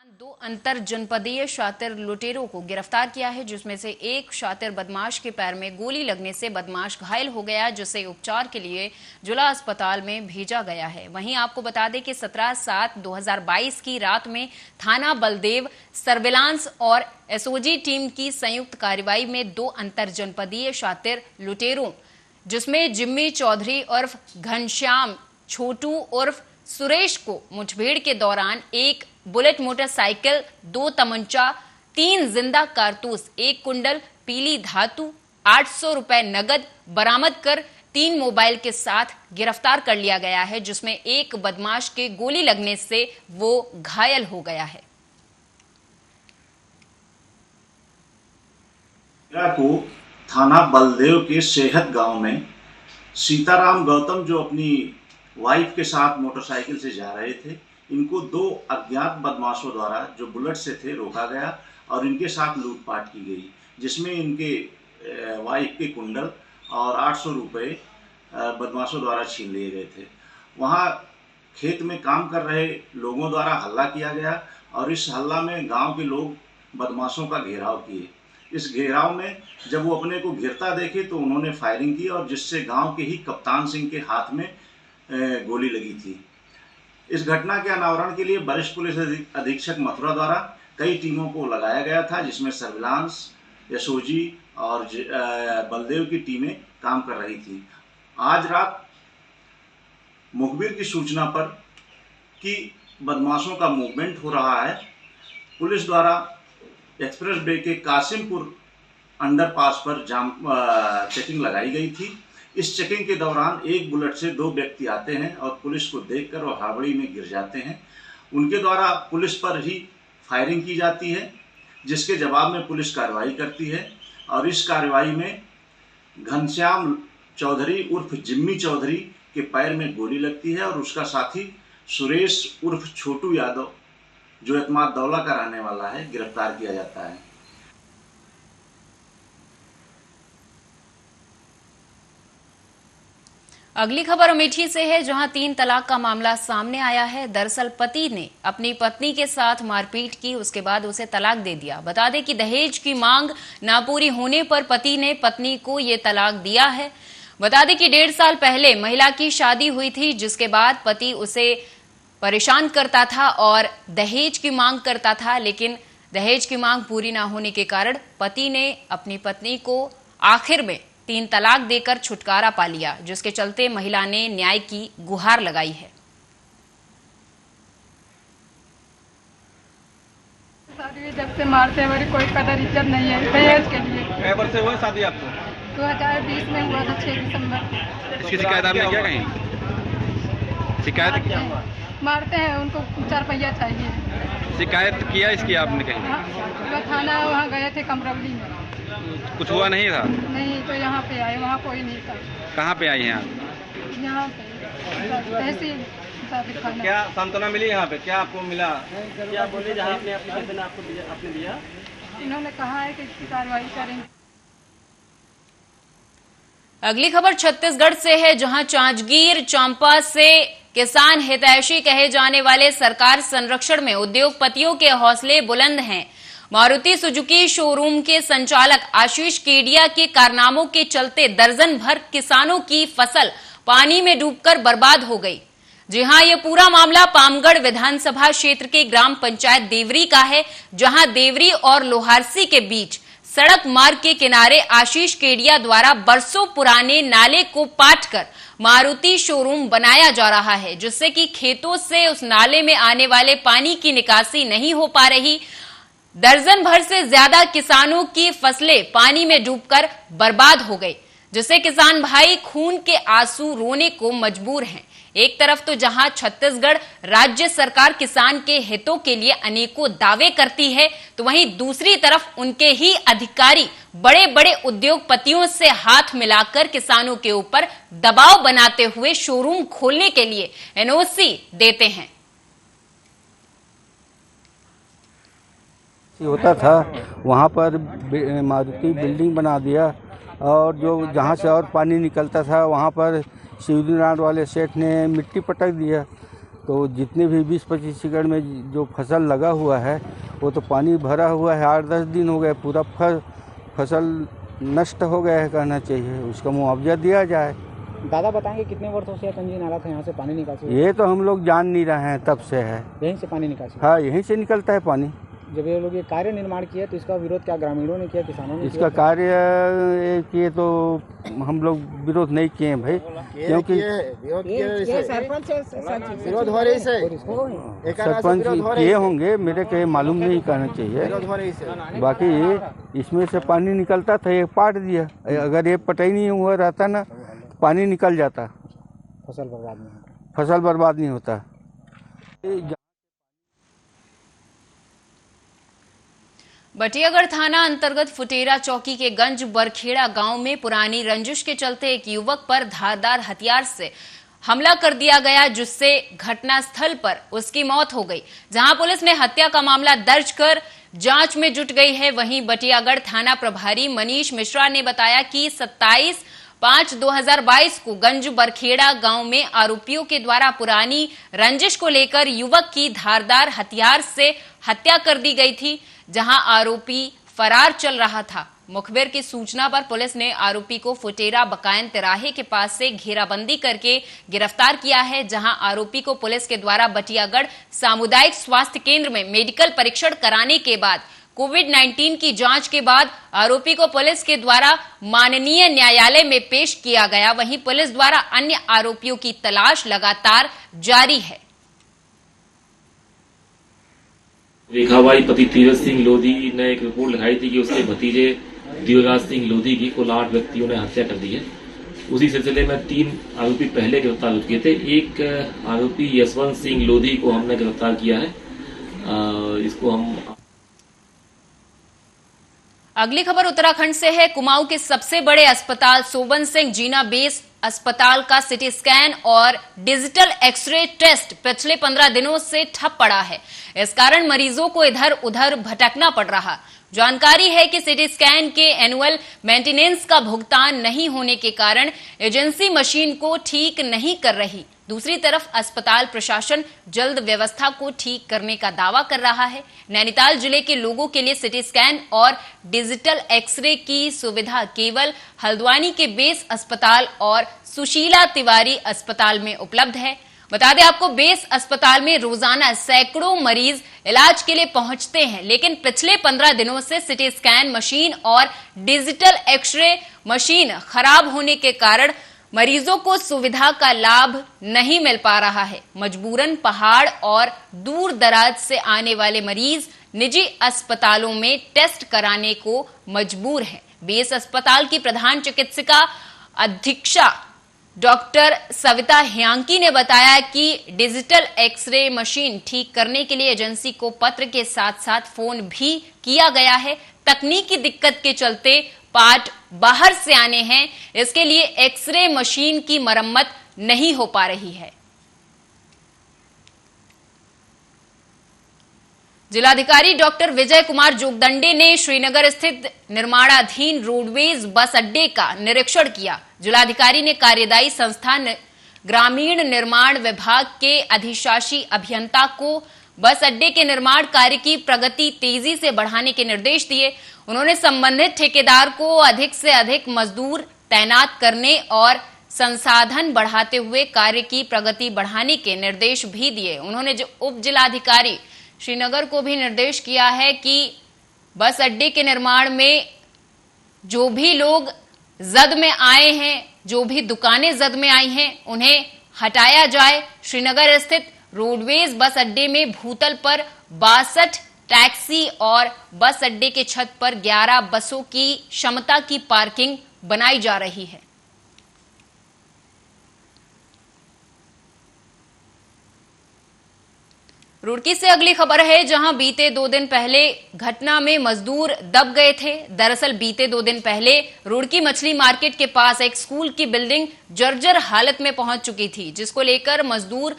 दो अंतर जनपदीय शातिर लुटेरों को गिरफ्तार किया है, जिसमें से एक शातिर बदमाश के पैर में गोली लगने से बदमाश घायल हो गया, जिसे उपचार के लिए जिला अस्पताल में भेजा गया है। वहीं आपको बता दें कि 17/7/2022 की रात में थाना बलदेव सर्विलांस और एसओजी टीम की संयुक्त कार्रवाई में दो अंतर जनपदीय शातिर लुटेरों, जिसमें जिम्मी चौधरी उर्फ घनश्याम, छोटू उर्फ सुरेश को मुठभेड़ के दौरान एक बुलेट मोटरसाइकिल, 2 तमंचा, 3 जिंदा कारतूस, 1 कुंडल पीली धातु, 800 रुपए नगद बरामद कर 3 मोबाइल के साथ गिरफ्तार कर लिया गया है, जिसमें एक बदमाश के गोली लगने से वो घायल हो गया है। को थाना बलदेव के सेहत गांव में सीताराम गौतम, जो अपनी वाइफ के साथ मोटरसाइकिल से जा रहे थे, इनको 2 अज्ञात बदमाशों द्वारा जो बुलेट से थे रोका गया और इनके साथ लूटपाट की गई, जिसमें इनके वाइफ के कुंडल और 800 रुपये बदमाशों द्वारा छीन लिए गए थे। वहां खेत में काम कर रहे लोगों द्वारा हल्ला किया गया और इस हल्ला में गांव के लोग बदमाशों का घेराव किए। इस घेराव में जब वो अपने को घिरता देखे तो उन्होंने फायरिंग की और जिससे गांव के ही कप्तान सिंह के हाथ में गोली लगी थी। इस घटना के अनावरण के लिए वरिष्ठ पुलिस अधीक्षक मथुरा द्वारा कई टीमों को लगाया गया था, जिसमें सर्विलांस, एसओजी और बलदेव की टीमें काम कर रही थी। आज रात मुखबिर की सूचना पर कि बदमाशों का मूवमेंट हो रहा है, पुलिस द्वारा एक्सप्रेस वे के कासिमपुर अंडरपास पर चेकिंग लगाई गई थी। इस चेकिंग के दौरान एक बुलेट से 2 व्यक्ति आते हैं और पुलिस को देखकर वो हड़बड़ी में गिर जाते हैं। उनके द्वारा पुलिस पर ही फायरिंग की जाती है, जिसके जवाब में पुलिस कार्रवाई करती है और इस कार्रवाई में घनश्याम चौधरी उर्फ जिम्मी चौधरी के पैर में गोली लगती है और उसका साथी सुरेश उर्फ छोटू यादव, जो एतमाद दौला का रहने वाला है, गिरफ्तार किया जाता है। अगली खबर अमेठी से है, जहां 3 तलाक का मामला सामने आया है। दरअसल पति ने अपनी पत्नी के साथ मारपीट की, उसके बाद उसे तलाक दे दिया। बता दें कि दहेज की मांग ना पूरी होने पर पति ने पत्नी को ये तलाक दिया है। बता दें कि 1.5 साल पहले महिला की शादी हुई थी, जिसके बाद पति उसे परेशान करता था और दहेज की मांग करता था, लेकिन दहेज की मांग पूरी ना होने के कारण पति ने अपनी पत्नी को आखिर में 3 तलाक देकर छुटकारा पा लिया, जिसके चलते महिला ने न्याय की गुहार लगाई है। शादी जब से मारते हैं कोई कदर इज्जत नहीं है दहेज के लिए। कई वर्ष से हुआ शादी आपको? 2020 में हुआ था, 6 दिसंबर। इसकी शिकायत आपने किया कहीं? शिकायत किया? मारते हैं, उनको 4 पहिया चाहिए। शिकायत किया इसकी आपने कहीं? हाँ, थाना वहाँ गए थे कमरवली में। कुछ हुआ नहीं था? नहीं, तो यहाँ पे आए, वहाँ कोई नहीं था। कहाँ पे आई हैं आप? यहाँ पे तहसील सादिक खाना। क्या सांत्वना मिली यहाँ पे? क्या आपको मिला? क्या बोले जहाँ आपने एप्लीकेशन आपने दिया? इन्होंने कहा है कि इसकी कार्रवाई करेंगे। अगली खबर छत्तीसगढ़ से है, जहां जांजगीर चांपा से किसान हितैषी कहे जाने वाले सरकार संरक्षण में उद्योगपतियों के हौसले बुलंद हैं। मारुति सुजुकी शोरूम के संचालक आशीष केडिया के कारनामों के चलते दर्जन भर किसानों की फसल पानी में डूबकर बर्बाद हो गई। जी हां, यह पूरा मामला पामगढ़ विधानसभा क्षेत्र के ग्राम पंचायत देवरी का है, जहां देवरी और लोहारसी के बीच सड़क मार्ग के किनारे आशीष केडिया द्वारा बरसों पुराने नाले को पाटकर मारुति शोरूम बनाया जा रहा है, जिससे कि खेतों से उस नाले में आने वाले पानी की निकासी नहीं हो पा रही। दर्जन भर से ज्यादा किसानों की फसलें पानी में डूबकर बर्बाद हो गई, जिससे किसान भाई खून के आंसू रोने को मजबूर हैं। एक तरफ तो जहां छत्तीसगढ़ राज्य सरकार किसान के हितों के लिए अनेकों दावे करती है, तो वहीं दूसरी तरफ उनके ही अधिकारी बड़े बड़े उद्योगपतियों से हाथ मिलाकर किसानों के ऊपर दबाव बनाते हुए शोरूम खोलने के लिए एनओसी देते हैं। होता था वहाँ पर मारुति बिल्डिंग बना दिया और जो जहाँ से और पानी निकलता था वहाँ पर शिवनाथ वाले सेठ ने मिट्टी पटक दिया तो जितने भी 20-25 एकड़ में जो फसल लगा हुआ है वो तो पानी भरा हुआ है, 8-10 दिन हो गए, पूरा फसल नष्ट हो गया है कहना चाहिए, उसका मुआवजा दिया जाए। दादा बताएंगे कितने वर्षों से तंजीन नाला था यहाँ से पानी निकासी? ये तो हम लोग जान नहीं रहे हैं, तब से है यहीं से पानी निकासी? हाँ, यहीं से निकलता है पानी। जब ये लोग ये कार्य निर्माण किया तो इसका विरोध क्या ग्रामीणों ने किया, किसानों ने इसका कार्य किए तो हम लोग विरोध नहीं किए भाई, क्योंकि सरपंच किए होंगे, मेरे के मालूम नहीं कहना चाहिए। बाकी इसमें से पानी निकलता था, ये पाट दिया, अगर ये पटाई नहीं हुआ रहता ना पानी निकल जाता, फसल बर्बाद नहीं होता। बटियागढ़ थाना अंतर्गत फुटेरा चौकी के गंज बरखेड़ा गांव में पुरानी रंजिश के चलते एक युवक पर धारदार हथियार से हमला कर दिया गया, जिससे घटनास्थल पर उसकी मौत हो गई। जहां पुलिस ने हत्या का मामला दर्ज कर जांच में जुट गई है। वहीं बटियागढ़ थाना प्रभारी मनीष मिश्रा ने बताया कि 27/5/2022 को गंज बरखेड़ा गांव में आरोपियों के द्वारा पुरानी रंजिश को लेकर युवक की धारदार हथियार से हत्या कर दी गई थी, जहां आरोपी फरार चल रहा था। मुखबिर की सूचना पर पुलिस ने आरोपी को फुटेरा बकायन तिराहे के पास से घेराबंदी करके गिरफ्तार किया है, जहां आरोपी को पुलिस के द्वारा बटियागढ़ सामुदायिक स्वास्थ्य केंद्र में मेडिकल परीक्षण कराने के बाद कोविड-19 की जांच के बाद आरोपी को पुलिस के द्वारा माननीय न्यायालय में पेश किया गया। वहीं पुलिस द्वारा अन्य आरोपियों की तलाश लगातार जारी है। रेखाबाई पति तीरथ सिंह लोधी ने एक रिपोर्ट लिखाई थी कि उसके भतीजे दिव्यराज सिंह लोधी की कुल 8 व्यक्तियों ने हत्या कर दी है। उसी सिलसिले में 3 आरोपी पहले गिरफ्तार हो चुके थे। एक आरोपी यशवंत सिंह लोधी को हमने गिरफ्तार किया है। इसको हम अगली खबर उत्तराखंड से है। कुमाऊं के सबसे बड़े अस्पताल सोबन सिंह जीना बेस अस्पताल का सिटी स्कैन और डिजिटल एक्सरे टेस्ट पिछले 15 दिनों से ठप पड़ा है। इस कारण मरीजों को इधर उधर भटकना पड़ रहा। जानकारी है कि सिटी स्कैन के एनुअल मेंटेनेंस का भुगतान नहीं होने के कारण एजेंसी मशीन को ठीक नहीं कर रही। दूसरी तरफ अस्पताल प्रशासन जल्द व्यवस्था को ठीक करने का दावा कर रहा है। नैनीताल जिले के लोगों के लिए सिटी स्कैन और डिजिटल एक्सरे की सुविधा केवल हल्द्वानी के बेस अस्पताल और सुशीला तिवारी अस्पताल में उपलब्ध है। बता दें आपको, बेस अस्पताल में रोजाना सैकड़ों मरीज इलाज के लिए पहुंचते हैं, लेकिन पिछले 15 दिनों से सिटी स्कैन मशीन और डिजिटल एक्सरे मशीन खराब होने के कारण मरीजों को सुविधा का लाभ नहीं मिल पा रहा है। मजबूरन पहाड़ और दूर दराज से आने वाले मरीज निजी अस्पतालों में टेस्ट कराने को मजबूर हैं। बेस अस्पताल की प्रधान चिकित्सिका अधीक्षा डॉक्टर सविता ह्यांकी ने बताया कि डिजिटल एक्सरे मशीन ठीक करने के लिए एजेंसी को पत्र के साथ साथ फोन भी किया गया है। तकनीकी दिक्कत के चलते पार्ट बाहर से आने हैं, इसके लिए एक्सरे मशीन की मरम्मत नहीं हो पा रही है। जिलाधिकारी डॉक्टर विजय कुमार जोगदंडे ने श्रीनगर स्थित निर्माणाधीन रोडवेज बस अड्डे का निरीक्षण किया। जिलाधिकारी ने कार्यदायी संस्था ग्रामीण निर्माण विभाग के अधिशासी अभियंता को बस अड्डे के निर्माण कार्य की प्रगति तेजी से बढ़ाने के निर्देश दिए। उन्होंने संबंधित ठेकेदार को अधिक से अधिक मजदूर तैनात करने और संसाधन बढ़ाते हुए कार्य की प्रगति बढ़ाने के निर्देश भी दिए। उन्होंने उप जिलाधिकारी श्रीनगर को भी निर्देश किया है कि बस अड्डे के निर्माण में जो भी लोग जद में आए हैं, जो भी दुकानें जद में आई हैं, उन्हें हटाया जाए। श्रीनगर स्थित रोडवेज बस अड्डे में भूतल पर 62 टैक्सी और बस अड्डे के छत पर 11 बसों की क्षमता की पार्किंग बनाई जा रही है। रुड़की से अगली खबर है, जहां बीते 2 दिन पहले घटना में मजदूर दब गए थे। दरअसल बीते 2 दिन पहले रुड़की मछली मार्केट के पास एक स्कूल की बिल्डिंग जर्जर हालत में पहुंच चुकी थी, जिसको लेकर मजदूर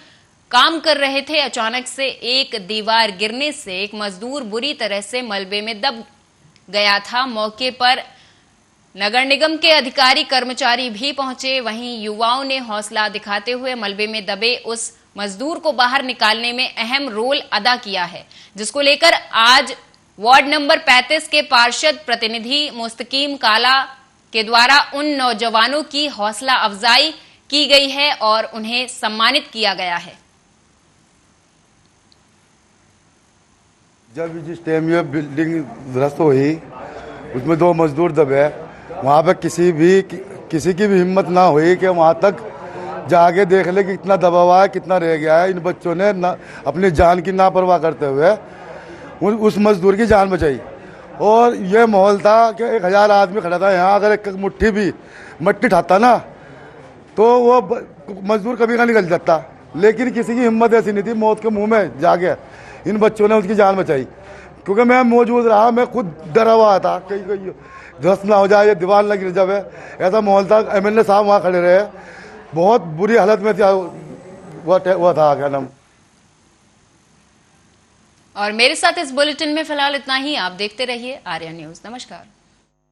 काम कर रहे थे। अचानक से एक दीवार गिरने से एक मजदूर बुरी तरह से मलबे में दब गया था। मौके पर नगर निगम के अधिकारी कर्मचारी भी पहुंचे। वहीं युवाओं ने हौसला दिखाते हुए मलबे में दबे उस मजदूर को बाहर निकालने में अहम रोल अदा किया है, जिसको लेकर आज वार्ड नंबर 35 के पार्षद प्रतिनिधि मुस्तकीम काला के द्वारा उन नौजवानों की हौसला अफजाई की गई है और उन्हें सम्मानित किया गया है। जब जिस टाइम ये बिल्डिंग ध्वस्त हुई उसमें 2 मजदूर दबे, वहाँ पे किसी की भी हिम्मत ना हुई कि वहाँ तक जाके देख ले कि कितना दबा हुआ है, कितना रह गया है। इन बच्चों ने अपनी जान की नापरवाह करते हुए उस मजदूर की जान बचाई। और ये माहौल था कि 1000 आदमी खड़ा था यहाँ, अगर एक मुट्ठी भी मट्टी ठाता ना तो वो मजदूर कभी का निकल जाता, लेकिन किसी की हिम्मत ऐसी नहीं थी। मौत के मुंह में जाके इन बच्चों ने उसकी जान बचाई। क्योंकि मैं मौजूद रहा, मैं खुद डरा हुआ था कहीं ध्वस्त ना हो जाए, ये दीवार ना गिर जाए, ऐसा माहौल था। MLA साहब वहाँ खड़े रहे, बहुत बुरी हालत में हुआ था क्या नाम। और मेरे साथ इस बुलेटिन में फिलहाल इतना ही। आप देखते रहिए आर्या न्यूज। नमस्कार।